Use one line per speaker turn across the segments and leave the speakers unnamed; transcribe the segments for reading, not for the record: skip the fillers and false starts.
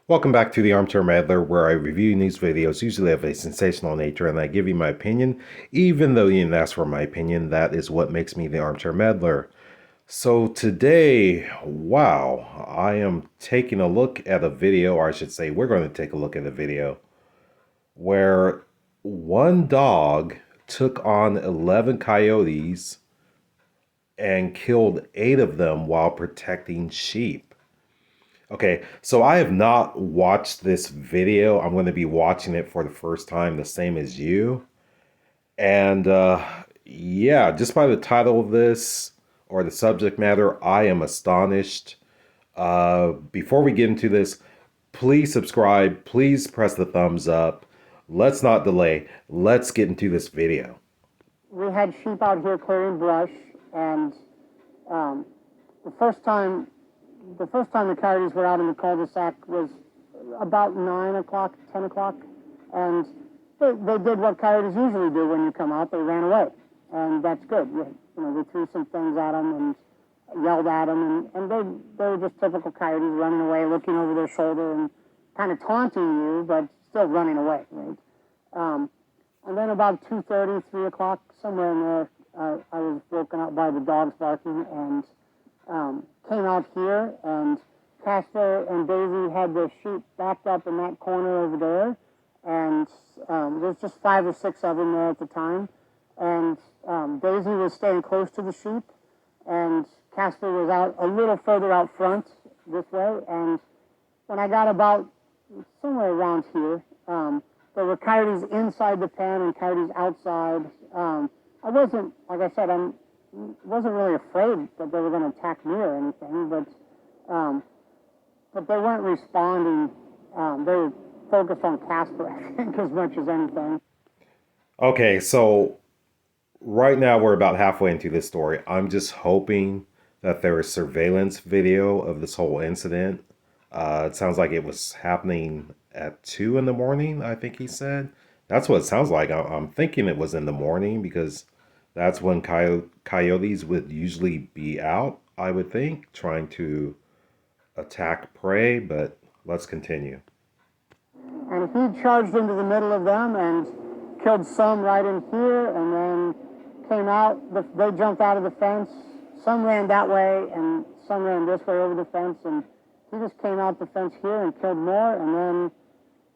Welcome back to the Armchair Meddler, where I review news videos, usually of a sensational nature, and I give you my opinion. Even though you didn't ask for my opinion, that is what makes me the Armchair Meddler. So today, wow, I am taking a look at a video, or I should say, we're going to take a look at a video where one dog took on 11 coyotes and killed 8 of them while protecting sheep. Okay, so I have not watched this video. I'm going to be watching it for the first time, the same as you. And yeah, just by the title of this or the subject matter, I am astonished. Before we get into this, please subscribe, please press the thumbs up. Let's not delay. Let's get into this video.
We had sheep out here clearing brush, and um, the first time, the coyotes were out in the cul-de-sac was about 9 o'clock, 10 o'clock, and they did what coyotes usually do when you come out. They ran away, and that's good. We threw some things at them and yelled at them, and they were just typical coyotes running away, looking over their shoulder and kind of taunting you, but still running away, right? And then about 2:30, 3 o'clock, somewhere in there, I was woken up by the dogs barking and came out here, and Casper and Daisy had their sheep backed up in that corner over there, and there's just 5 or 6 of them there at the time, and Daisy was staying close to the sheep, and Casper was out a little further out front this way, and when I got about somewhere around here, there were coyotes inside the pen and coyotes outside. I wasn't, like I said, I wasn't really afraid that they were going to attack me or anything, but they weren't responding. They were focused on Casper, I think, as much as anything.
Okay, so right now we're about halfway into this story. I'm just hoping that there is surveillance video of this whole incident. It sounds like it was happening at 2 in the morning, I think he said. That's what it sounds like. I'm thinking it was in the morning because that's when coyotes would usually be out, I would think, trying to attack prey, but let's continue.
And he charged into the middle of them and killed some right in here, and then came out. They jumped out of the fence. Some ran that way, and some ran this way over the fence, and he just came out the fence here and killed more, and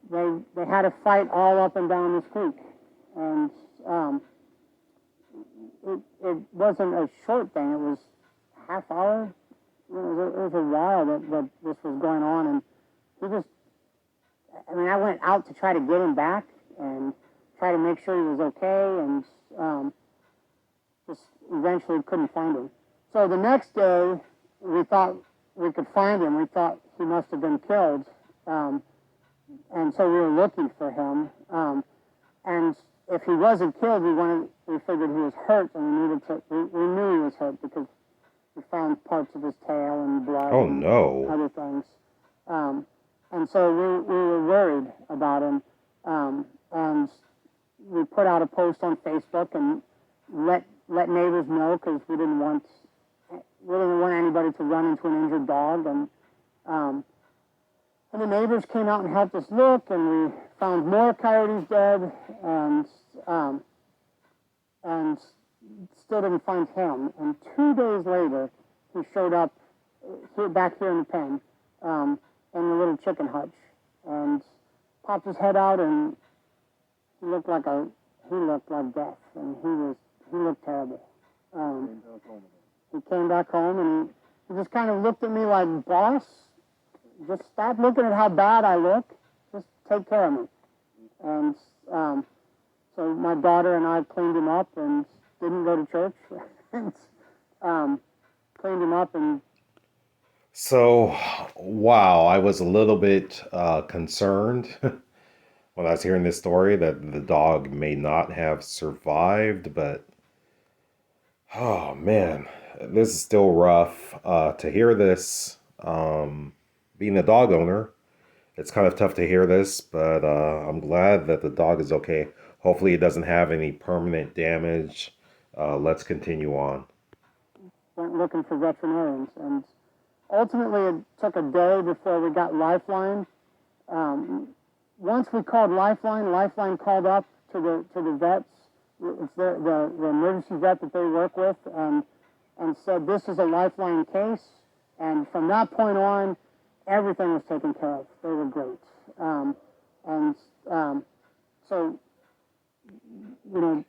then they had a fight all up and down this creek, and it wasn't a short thing. It was half hour. It was a while that this was going on, and he just. I mean, I went out to try to get him back and try to make sure he was okay, and just eventually couldn't find him. So the next day, we thought we could find him. We thought he must have been killed. And so we were looking for him. And if he wasn't killed, we figured he was hurt, and we knew he was hurt because we found parts of his tail and blood
Oh
and
no.
other things. And so we were worried about him. And we put out a post on Facebook and let neighbors know because we didn't want anybody to run into an injured dog. And the neighbors came out and helped us look, and we found more coyotes dead, and still didn't find him. And 2 days later, he showed up back here in the pen, in the little chicken hutch, and popped his head out, and he looked like death, and he looked terrible. He came back home, and he just kind of looked at me like, boss, just stop looking at how bad I look. Just take care of me. And so my daughter and I cleaned him up and didn't go to church. and cleaned him up and.
So, wow, I was a little bit concerned when I was hearing this story that the dog may not have survived, but oh man, this is still rough to hear this. Being a dog owner, it's kind of tough to hear this, but I'm glad that the dog is okay. Hopefully, it doesn't have any permanent damage. Let's continue on.
Went looking for veterinarians, and ultimately it took a day before we got Lifeline, Once we called Lifeline, Lifeline called up to the vets. It's the emergency vet that they work with, and said this is a Lifeline case. And from that point on, everything was taken care of. They were great. And so, you know.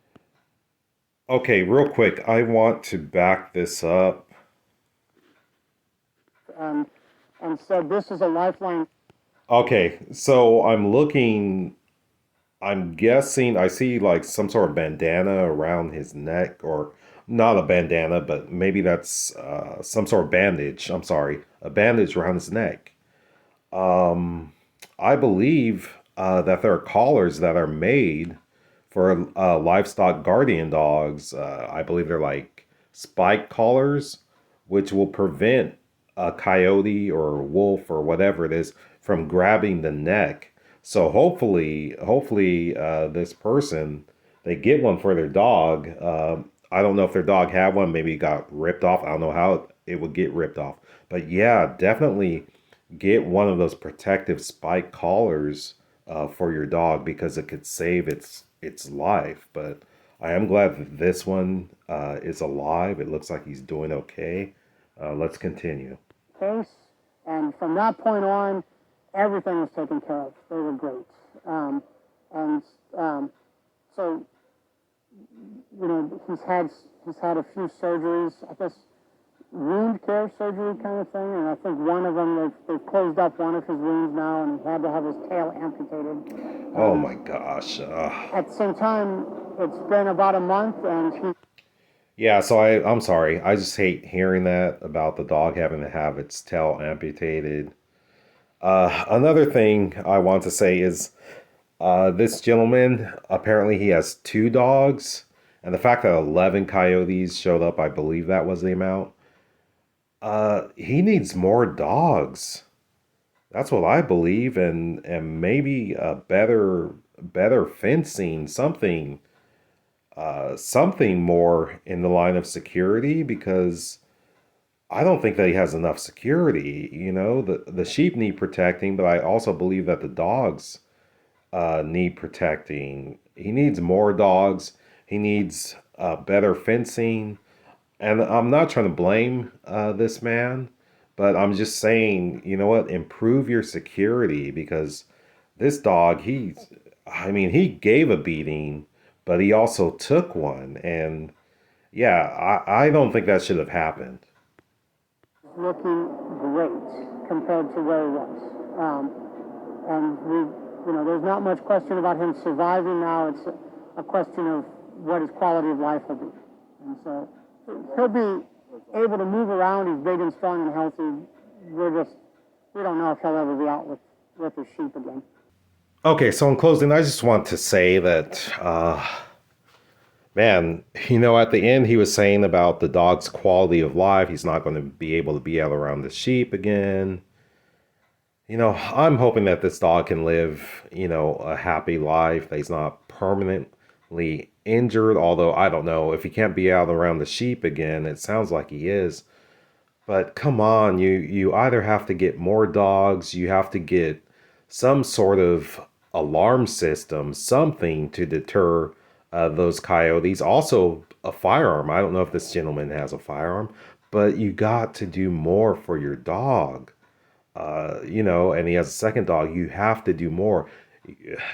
Okay, real quick, I want to back this up.
And said this is a Lifeline.
Okay, so I'm guessing, I see like some sort of bandana around his neck, or not a bandana, but maybe that's some sort of bandage. I'm sorry, a bandage around his neck. Um, I believe that there are collars that are made for livestock guardian dogs. I believe they're like spike collars, which will prevent a coyote or a wolf or whatever it is from grabbing the neck. So hopefully, this person, they get one for their dog. I don't know if their dog had one. Maybe it got ripped off. I don't know how it would get ripped off. But yeah, definitely get one of those protective spike collars for your dog, because it could save its life. But I am glad that this one is alive. It looks like he's doing okay. Let's continue.
Case, and from that point on, everything was taken care of. They were great. And so, you know, he's had a few surgeries, I guess, wound care surgery kind of thing, and I think one of them, they've closed up one of his wounds now, and he had to have his tail amputated.
Oh my gosh.
At the same time, it's been about a month, and he.
Yeah, so I'm sorry. I just hate hearing that about the dog having to have its tail amputated. Another thing I want to say is this gentleman, apparently he has two dogs, and the fact that 11 coyotes showed up, I believe that was the amount. He needs more dogs. That's what I believe, and maybe a better fencing, something more in the line of security, because I don't think that he has enough security. You know, the sheep need protecting, but I also believe that the dogs need protecting. He needs more dogs. He needs better fencing. And I'm not trying to blame this man, but I'm just saying, you know what? Improve your security, because this dog, I mean, he gave a beating, but he also took one. And yeah, I don't think that should have happened.
Looking great compared to where he was. And there's not much question about him surviving now. It's a question of what his quality of life will be. And so he'll be able to move around. He's big and strong and healthy. We don't know if he'll ever be out with his sheep again.
Okay, so in closing, I just want to say that, man, you know, at the end, he was saying about the dog's quality of life. He's not going to be able to be out around the sheep again. You know, I'm hoping that this dog can live, you know, a happy life, that he's not permanently injured. Although I don't know if he can't be out around the sheep again. It sounds like he is. But come on, you either have to get more dogs, you have to get some sort of alarm system, something to deter those coyotes. Also, a firearm. I don't know if this gentleman has a firearm, but you got to do more for your dog. You know, and he has a second dog. You have to do more.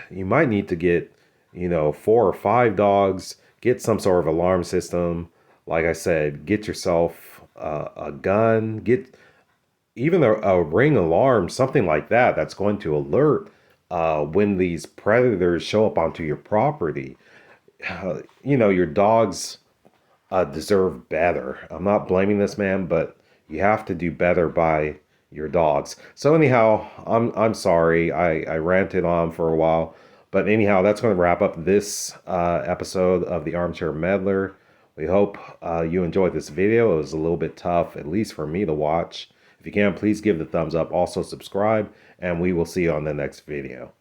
You might need to get, you know, 4 or 5 dogs, get some sort of alarm system. Like I said, get yourself a gun, get even a ring alarm, something like that, that's going to alert when these predators show up onto your property. You know, your dogs deserve better. I'm not blaming this man, but you have to do better by your dogs. So anyhow, I'm sorry. I ranted on for a while. But anyhow, that's going to wrap up this episode of the Armchair Meddler. We hope you enjoyed this video. It was a little bit tough, at least for me to watch. If you can, please give the thumbs up. Also subscribe, and we will see you on the next video.